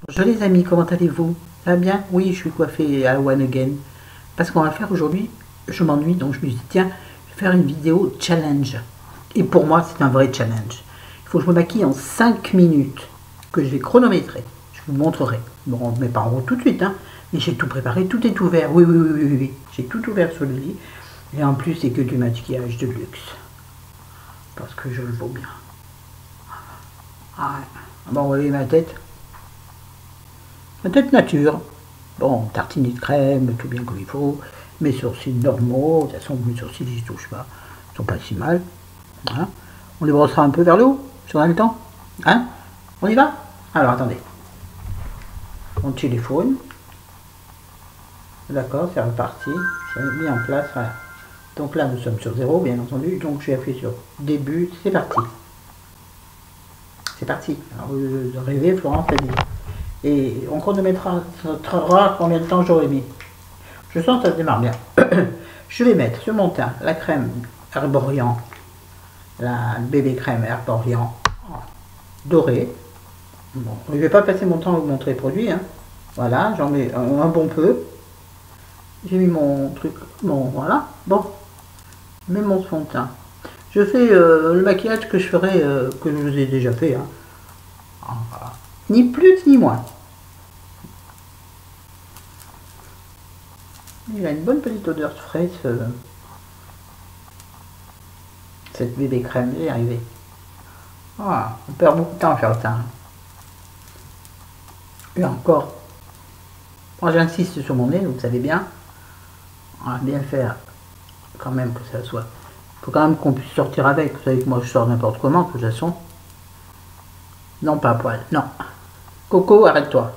Bonjour les amis, comment allez-vous? Ça va bien? Oui, je suis coiffée à One Again. Parce qu'on va faire aujourd'hui, je m'ennuie, donc je me suis dit, tiens, je vais faire une vidéo challenge. Et pour moi, c'est un vrai challenge. Il faut que je me maquille en 5 minutes, que je vais chronométrer. Je vous montrerai. Bon, on ne met pas en route tout de suite, hein, mais j'ai tout préparé, tout est ouvert. Oui, oui, oui, oui, oui. J'ai tout ouvert sur le lit. Et en plus, c'est que du maquillage de luxe. Parce que je le vaux bien. Ah, bon, vous voyez ma tête? Peut-être nature. Bon, tartiner de crème, tout bien comme il faut. Mes sourcils normaux, de toute façon mes sourcils j'y touche pas. Ils sont pas si mal. Hein. On les brossera un peu vers le haut, si on a le temps. Hein? On y va? Alors attendez. Mon téléphone. D'accord, c'est reparti. J'ai mis en place, voilà. Donc là nous sommes sur 0, bien entendu. Donc je vais appuyer sur début, c'est parti. C'est parti. Alors vous rêvez, Florence a dit. Et on chronométrera combien de temps j'aurais mis. Je sens que ça démarre bien. Je vais mettre sur mon teint la crème Herborian, la bébé crème Herborian dorée. Bon, je ne vais pas passer mon temps à vous montrer les produits. Hein. Voilà, j'en mets un bon peu. J'ai mis mon truc, bon voilà, bon, je mets mon fond de teint. Je fais le maquillage que je ferai, que je vous ai déjà fait. Hein. Voilà. Ni plus ni moins. Il a une bonne petite odeur fraîche, cette bébé crème, j'y arrivé. Voilà, on perd beaucoup de temps à faire le teint. Et encore, moi j'insiste sur mon nez, vous le savez bien. On va bien faire quand même que ça soit. Il faut quand même qu'on puisse sortir avec. Vous savez que moi je sors n'importe comment, de toute façon. Non, pas à poil, non. Coco, arrête-toi.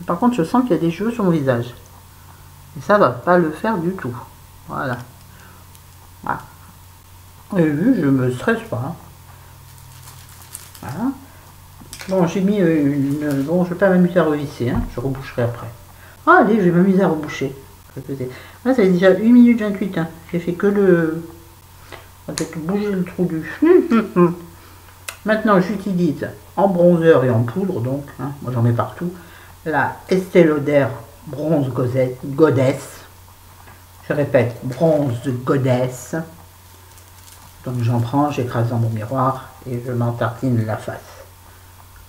Par contre, je sens qu'il y a des cheveux sur mon visage. Et ça va pas le faire du tout. Voilà. Voilà. Vous avez vu, je me stresse pas. Hein. Voilà. Bon, j'ai mis une... Bon, je vais pas m'amuser à revisser, hein. Je reboucherai après. Ah, allez, je vais m'amuser à reboucher. Là, ça fait déjà 1 minute 28. Hein. J'ai fait que le... On va peut-être bouger le trou du... Maintenant, j'utilise en bronzer et en poudre, donc, hein, moi j'en mets partout, la Estée Lauder Bronze Goddess. Je répète, Bronze Goddess. Donc j'en prends, j'écrase dans mon miroir et je m'en tartine la face.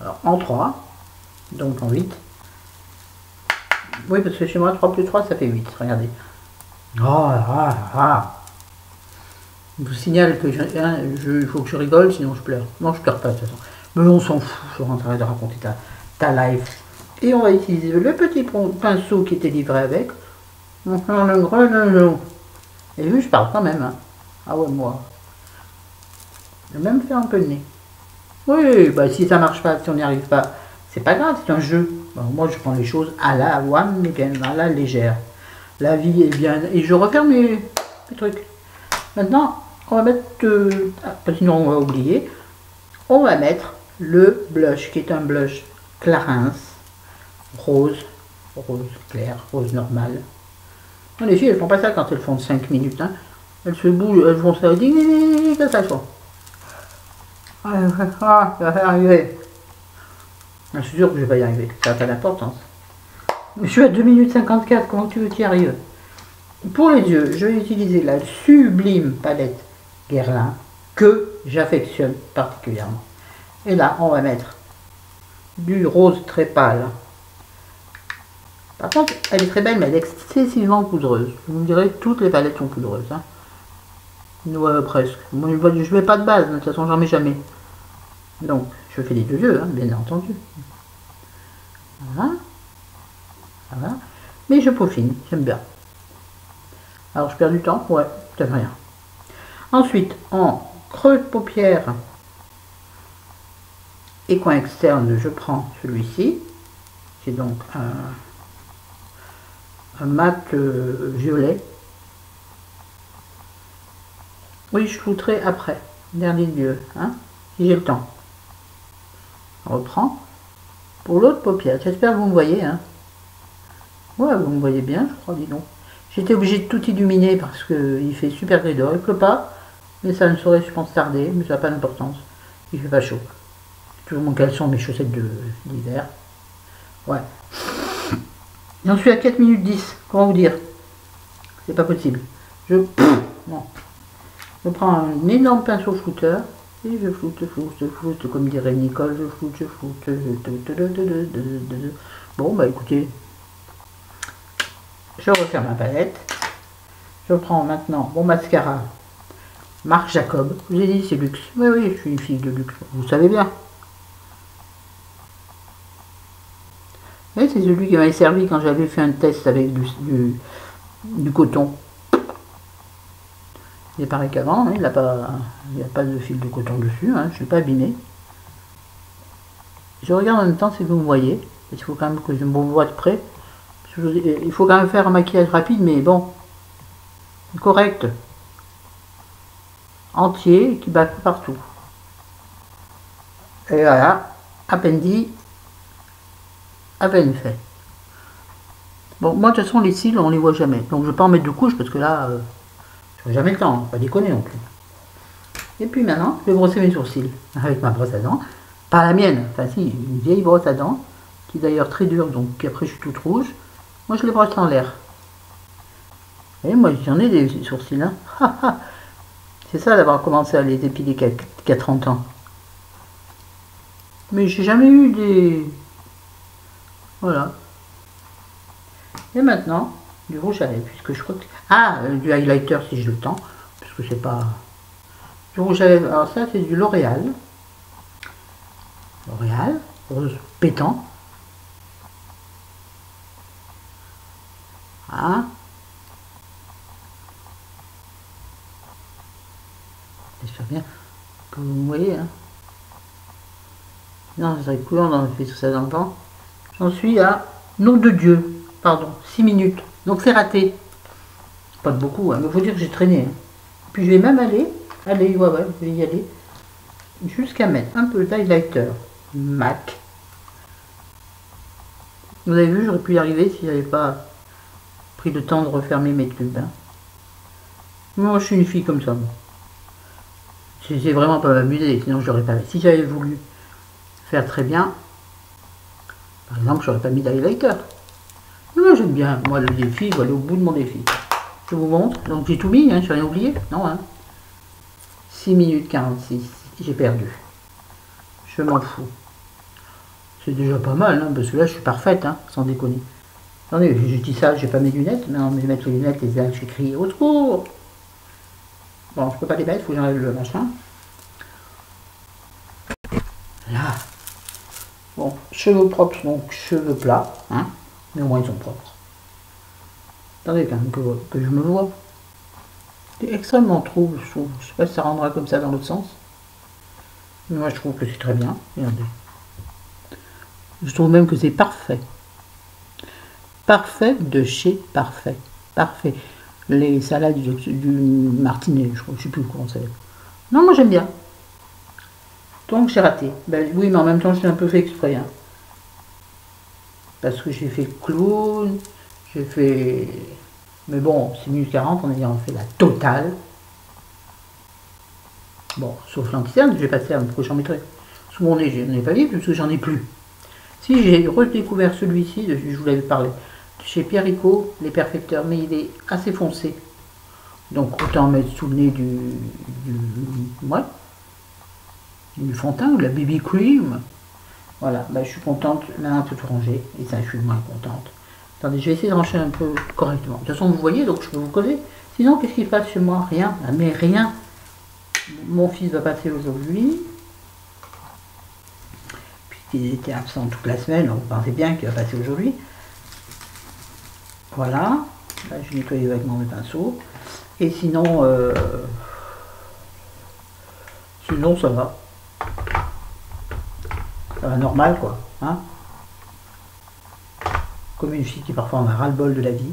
Alors en 3, donc en 8. Oui, parce que chez moi, 3 plus 3, ça fait 8. Regardez. Oh là là. Je vous signale que il faut que je rigole, sinon je pleure. Non, je pleure pas de toute façon. Mais on s'en fout, je rentrerai de raconter ta life. Et on va utiliser le petit pinceau qui était livré avec. On va faire le grenouillon. Et vu, je parle quand même. Hein. Ah ouais, moi. Je vais même faire un peu de nez. Oui, bah si ça marche pas, si on n'y arrive pas, c'est pas grave, c'est un jeu. Bon, moi, je prends les choses à la one, mais bien à la légère. La vie est bien... Et je referme mes trucs. Maintenant, on va mettre... sinon, on va oublier. On va mettre le blush, qui est un blush Clarins. Rose. Rose clair, rose normal. Non, les filles, elles font pas ça quand elles font 5 minutes. Hein. Elles se bougent, elles font ça. Comme ça, elles font. Ah, ça va y arriver. Je suis sûr que je vais pas y arriver. Ça n'a pas d'importance. Je suis à 2 minutes 54. Comment tu veux qu'il arrive? Pour les yeux, je vais utiliser la sublime palette Guerlain que j'affectionne particulièrement. Et là, on va mettre du rose très pâle. Par contre, elle est très belle, mais elle est excessivement poudreuse. Vous me direz, toutes les palettes sont poudreuses. Hein. Ouais, presque. Moi, je ne mets pas de base, de toute façon, j'en mets jamais. Donc, je fais les deux yeux, hein, bien entendu. Voilà. Voilà. Mais je peaufine, j'aime bien. Alors, je perds du temps? Ouais, ça fait rien. Ensuite, en creux de paupière et coin externe, je prends celui-ci. C'est donc un mat violet. Oui, je flouterai après, dernier lieu, hein, si j'ai le temps. On reprend. Pour l'autre paupière, j'espère que vous me voyez. Hein. Ouais, vous me voyez bien, je crois, dis donc. J'étais obligé de tout illuminer parce qu'il fait super gris dehors. Il ne pleut pas, mais ça ne saurait, je pense, tarder, mais ça n'a pas d'importance. Il fait pas chaud. Toujours mon caleçon, mes chaussettes d'hiver. Ouais. J'en suis à 4 minutes 10. Comment vous dire? C'est pas possible. Non. Je prends un énorme pinceau flouteur et je floute, comme dirait Nicole, je floute. Bon, bah écoutez, je referme ma palette. Je prends maintenant mon mascara Marc Jacob. Je vous ai dit, c'est luxe. Oui, oui, je suis une fille de luxe. Vous savez bien. Et c'est celui qui m'avait servi quand j'avais fait un test avec du coton. Il paraît qu'avant, hein, il n'y a pas de fil de coton dessus, hein, je ne suis pas abîmé. Je regarde en même temps si vous me voyez. Il faut quand même que je me vois de près. Il faut quand même faire un maquillage rapide, mais bon, correct. Entier, qui bat partout. Et voilà, à peine dit, à peine fait. Bon, moi de toute façon, les cils, on les voit jamais. Donc je ne vais pas en mettre de couches parce que là, je n'aurai jamais le temps, pas déconner non plus. Et puis maintenant, je vais brosser mes sourcils avec ma brosse à dents. Pas la mienne, enfin si, une vieille brosse à dents, qui est d'ailleurs très dure, donc après je suis toute rouge. Moi je les brosse en l'air. Et moi j'en ai des sourcils, hein. C'est ça d'avoir commencé à les épiler qu'à 30 ans. Mais j'ai jamais eu des... Voilà. Et maintenant, du rouge à lèvres, puisque je crois que... Ah, du highlighter si j'ai le temps, parce que c'est pas... Du rouge à lèvres, alors ça c'est du L'Oréal. L'Oréal, rose pétant. Ah. J'espère bien que vous me voyez. Hein. Non, ça serait cool, on en fait tout ça dans le temps. J'en suis à, nom de Dieu, pardon, 6 minutes. Donc c'est raté. Pas de beaucoup, hein, mais il faut dire que j'ai traîné. Hein. Puis je vais même aller, ouais, je vais y aller, jusqu'à mettre un peu d'highlighter MAC. Vous avez vu, j'aurais pu y arriver si j'avais pas pris le temps de refermer mes tubes. Hein. Moi, je suis une fille comme ça. C'est vraiment pas m'amuser, sinon je l'aurais pas fait. Si j'avais voulu faire très bien, par exemple, j'aurais pas mis d'highlighter. Moi, j'aime bien, moi, le défi, je vais aller au bout de mon défi. Je vous montre, donc j'ai tout mis, hein, j'ai rien oublié, non, hein. 6 minutes 46, j'ai perdu. Je m'en fous. C'est déjà pas mal, hein, parce que là, je suis parfaite, hein, sans déconner. Attendez, je dis ça, j'ai pas mes lunettes, mais je vais mettre les lunettes, et là, j'ai crié au secours. Bon, je peux pas les mettre, il faut que j'enlève le machin. Là. Bon, cheveux propres, donc cheveux plats, hein, mais au moins ils sont propres. Attendez quand même que je me vois. C'est extrêmement trouble, je trouve. Je sais pas si ça rendra comme ça dans l'autre sens. Mais moi je trouve que c'est très bien. Regardez. Je trouve même que c'est parfait. Parfait de chez Parfait. Parfait. Les salades du martinet, je crois, je sais plus comment ça s'appelle. Non, moi j'aime bien. Donc j'ai raté. Ben, oui, mais en même temps, je l'ai un peu fait exprès. Hein. Parce que j'ai fait clown, j'ai fait... Mais bon, 6 minutes 40, on a dit on fait la totale. Bon, sauf l'anticerne, je vais passer à un prochain méthode. Sous mon nez, je n'en ai pas vu, parce que j'en ai plus. Si, j'ai redécouvert celui-ci, je vous l'avais parlé, chez Pierrico, les perfecteurs, mais il est assez foncé. Donc autant mettre sous le nez du fond de teint ou de la BB cream. Voilà, bah, je suis contente, là un peu tout rangé, et ça je suis moins contente. Attendez, je vais essayer de ranger un peu correctement. De toute façon, vous voyez, donc je peux vous causer. Sinon, qu'est-ce qui se passe chez moi? Rien, mais rien. Mon fils va passer aujourd'hui. Puisqu'il était absent toute la semaine, donc vous pensez bien qu'il va passer aujourd'hui. Voilà, là, je nettoie les vêtements de pinceau. Et sinon, sinon ça va. Ça va normal quoi. Hein, comme une fille qui parfois en a ras-le-bol de la vie.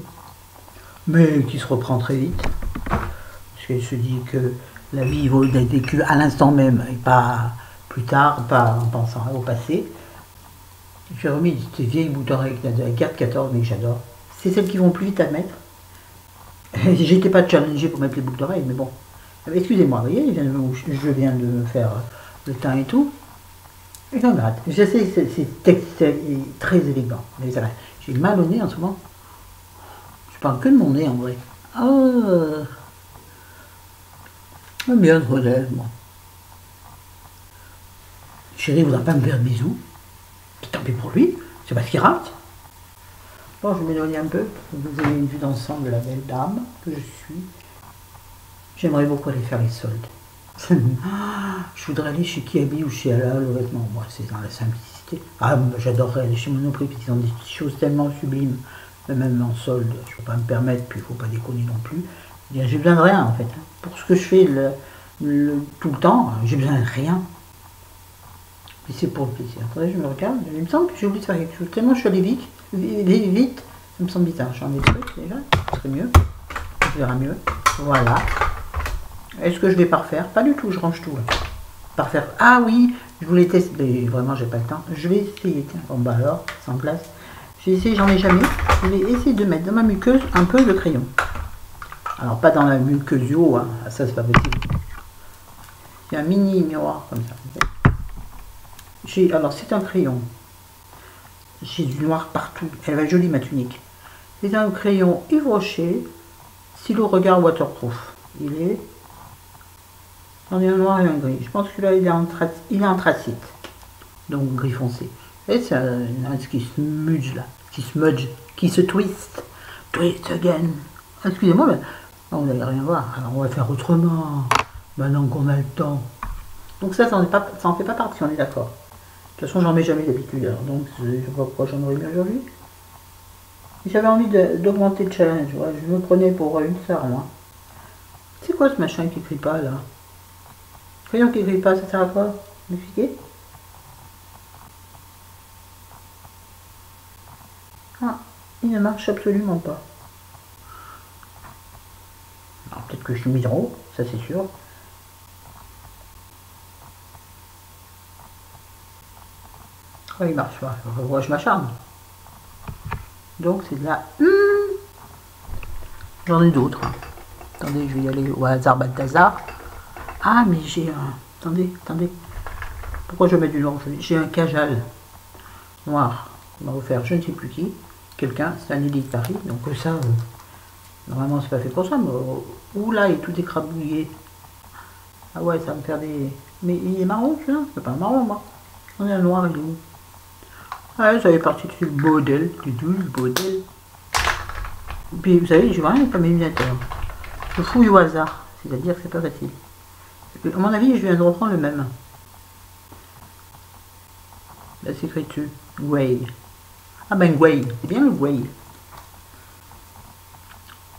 Mais qui se reprend très vite. Parce qu'elle se dit que la vie vaut d'être vécue à l'instant même et pas plus tard, pas en pensant au passé. J'ai remis ces vieilles boucles d'oreilles de la carte 14 mais que j'adore. C'est celles qui vont plus vite à mettre. J'étais pas challengé pour mettre les boucles d'oreilles, mais bon. Excusez-moi, vous voyez, je viens de me faire le teint et tout. j'en gratte. Je sais, c'est très élégant. Mais ça va. J'ai mal au nez en ce moment. Je parle que de mon nez en vrai. Oh, j'aime bien Rodel, moi. Chérie voudra pas me faire de bisous. Tant pis pour lui, c'est parce qu'il rate. Bon, je m'éloigne un peu. Vous avez une vue d'ensemble de la belle dame que je suis. J'aimerais beaucoup aller faire les soldes. Je voudrais aller chez Kiabi ou chez Ala, le vêtement. Moi, c'est dans la simplicité. Ah, j'adorerais aller chez Monoprix parce qu'ils ont des choses tellement sublimes. Même en solde, je ne peux pas me permettre, puis il ne faut pas déconner non plus. J'ai besoin de rien en fait. Pour ce que je fais tout le temps, j'ai besoin de rien. Et c'est pour le plaisir. Attendez, je me regarde. Il me semble que j'ai oublié de faire quelque chose. Tellement je suis allé vite, ça me semble bizarre. J'ai enlevé le truc déjà. Ce serait mieux. Ça verra mieux. Voilà. Est-ce que je vais parfaire? Pas du tout, je range tout là. Parfaire. Ah oui, je voulais tester. Mais vraiment, j'ai pas le temps. Je vais essayer. Tiens, bon bah alors, c'est en place. J'ai essayé, j'en ai jamais. Je vais essayer de mettre dans ma muqueuse un peu de crayon. Alors pas dans la muqueuse yo, hein. Ça c'est pas possible. C'est un mini miroir comme ça. Alors c'est un crayon. J'ai du noir partout. Elle va jolie ma tunique. C'est un crayon Yves Rocher, stylo regard waterproof. Il est. J'en ai un noir et un gris. Je pense que là il est anthracite. Donc gris foncé. Et c'est ce qui smudge là. Qui se twist. Twist again. Excusez-moi, mais vous n'allez rien voir. Alors on va faire autrement. Maintenant qu'on a le temps. Donc ça en fait pas partie, on est d'accord. De toute façon, j'en mets jamais d'habitude, donc je ne sais pas pourquoi j'en aurais mis aujourd'hui. J'avais envie d'augmenter le challenge, ouais, je me prenais pour une sœur, moi. C'est quoi ce machin qui écrit pas, là? Crayon qui écrit pas, ça sert à quoi? M'expliquer? Ah, il ne marche absolument pas. Alors peut-être que je suis mis en haut, ça c'est sûr. Oh, il marche pas, je m'acharne. Donc c'est de la... J'en ai d'autres. Attendez, je vais y aller au hasard Balthazar. Ah, mais j'ai un... Attendez. Pourquoi je mets du noir? J'ai un Kajal noir. On m'a offert je ne sais plus qui. Quelqu'un, c'est un édit de Paris. Donc ça, normalement c'est pas fait pour ça. Mais oula, il est tout écrabouillé. Ah ouais, ça va me faire des... Mais il est marron, celui-là? C'est pas marron, moi. On est un noir, il est où? Ah, ça fait partie du modèle, du double modèle. Puis vous savez, je vois rien, pas mes lunettes. Je fouille au hasard, c'est-à-dire que c'est pas facile. À mon avis, je viens de reprendre le même. Là, c'est écrit dessus. Way. Ah ben, Way. C'est bien le Way.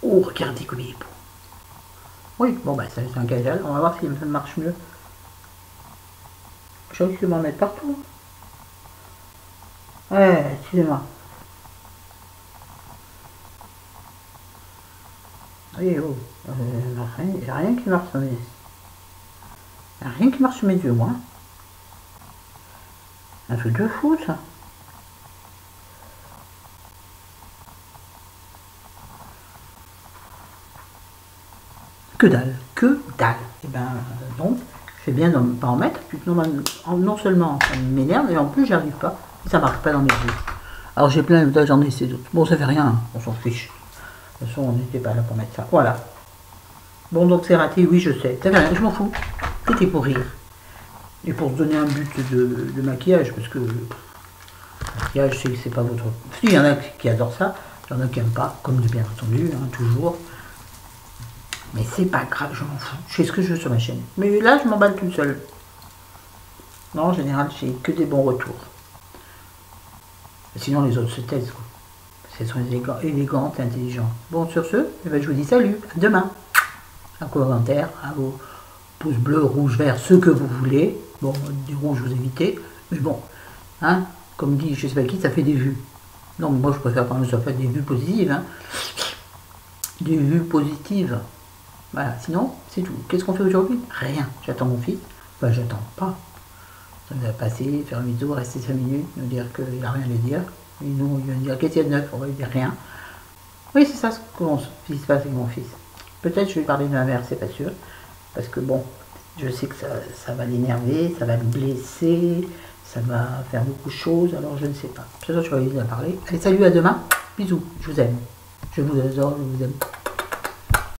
Oh, regardez comme il est beau. Oui, bon, bah, c'est un Kajal. On va voir si ça marche mieux. J'ai réussi à m'en mettre partout. Ouais, excusez-moi. Oui, oh. Il n'y a rien qui marche sur mes... Il n'y a rien qui marche sur mes yeux, moi. Un truc de fou, ça. Que dalle. Et ben, donc, je fais bien de ne pas en mettre, puisque non seulement ça m'énerve, et en plus, j'arrive pas. Ça marche pas dans mes yeux. Alors, j'ai plein de... J'en ai ces autres. Bon, ça fait rien, on s'en fiche. De toute façon, on n'était pas là pour mettre ça. Voilà. Bon, donc c'est raté, oui, je sais. Ça fait rien, je m'en fous. C'était pour rire. Et pour se donner un but de maquillage, parce que le maquillage, je sais que c'est pas votre... Il y en a qui adorent ça, il y en a qui n'aiment pas, comme bien entendu, hein, toujours. Mais c'est pas grave, je m'en fous. Je fais ce que je veux sur ma chaîne. Mais là, je m'emballe toute seule. Non, en général, j'ai que des bons retours. Sinon, les autres se taisent, quoi. Elles sont élégantes et intelligentes. Bon, sur ce, je vous dis salut, à demain. Un commentaire, à vos pouces bleus, rouges, verts, ceux que vous voulez. Bon, du rouge, vous évitez. Mais bon, hein, comme dit je sais pas qui, ça fait des vues. Donc moi, je préfère quand même que ça fait des vues positives. Hein. Des vues positives. Voilà, sinon, c'est tout. Qu'est-ce qu'on fait aujourd'hui? Rien. J'attends mon fils. Enfin, j'attends pas. Ça va passer, faire un bisou, rester 5 minutes, nous dire qu'il n'a rien à dire. Et nous, il va dire qu'est-ce qu'il y a de neuf? On va lui dire rien. Oui, c'est ça ce qui se passe avec mon fils. Peut-être je vais parler de ma mère, c'est pas sûr. Parce que bon, je sais que ça va l'énerver, ça va le blesser, ça va faire beaucoup de choses, alors je ne sais pas. C'est ça, tu vas à parler. Allez, salut, à demain. Bisous, je vous aime. Je vous adore, je vous aime.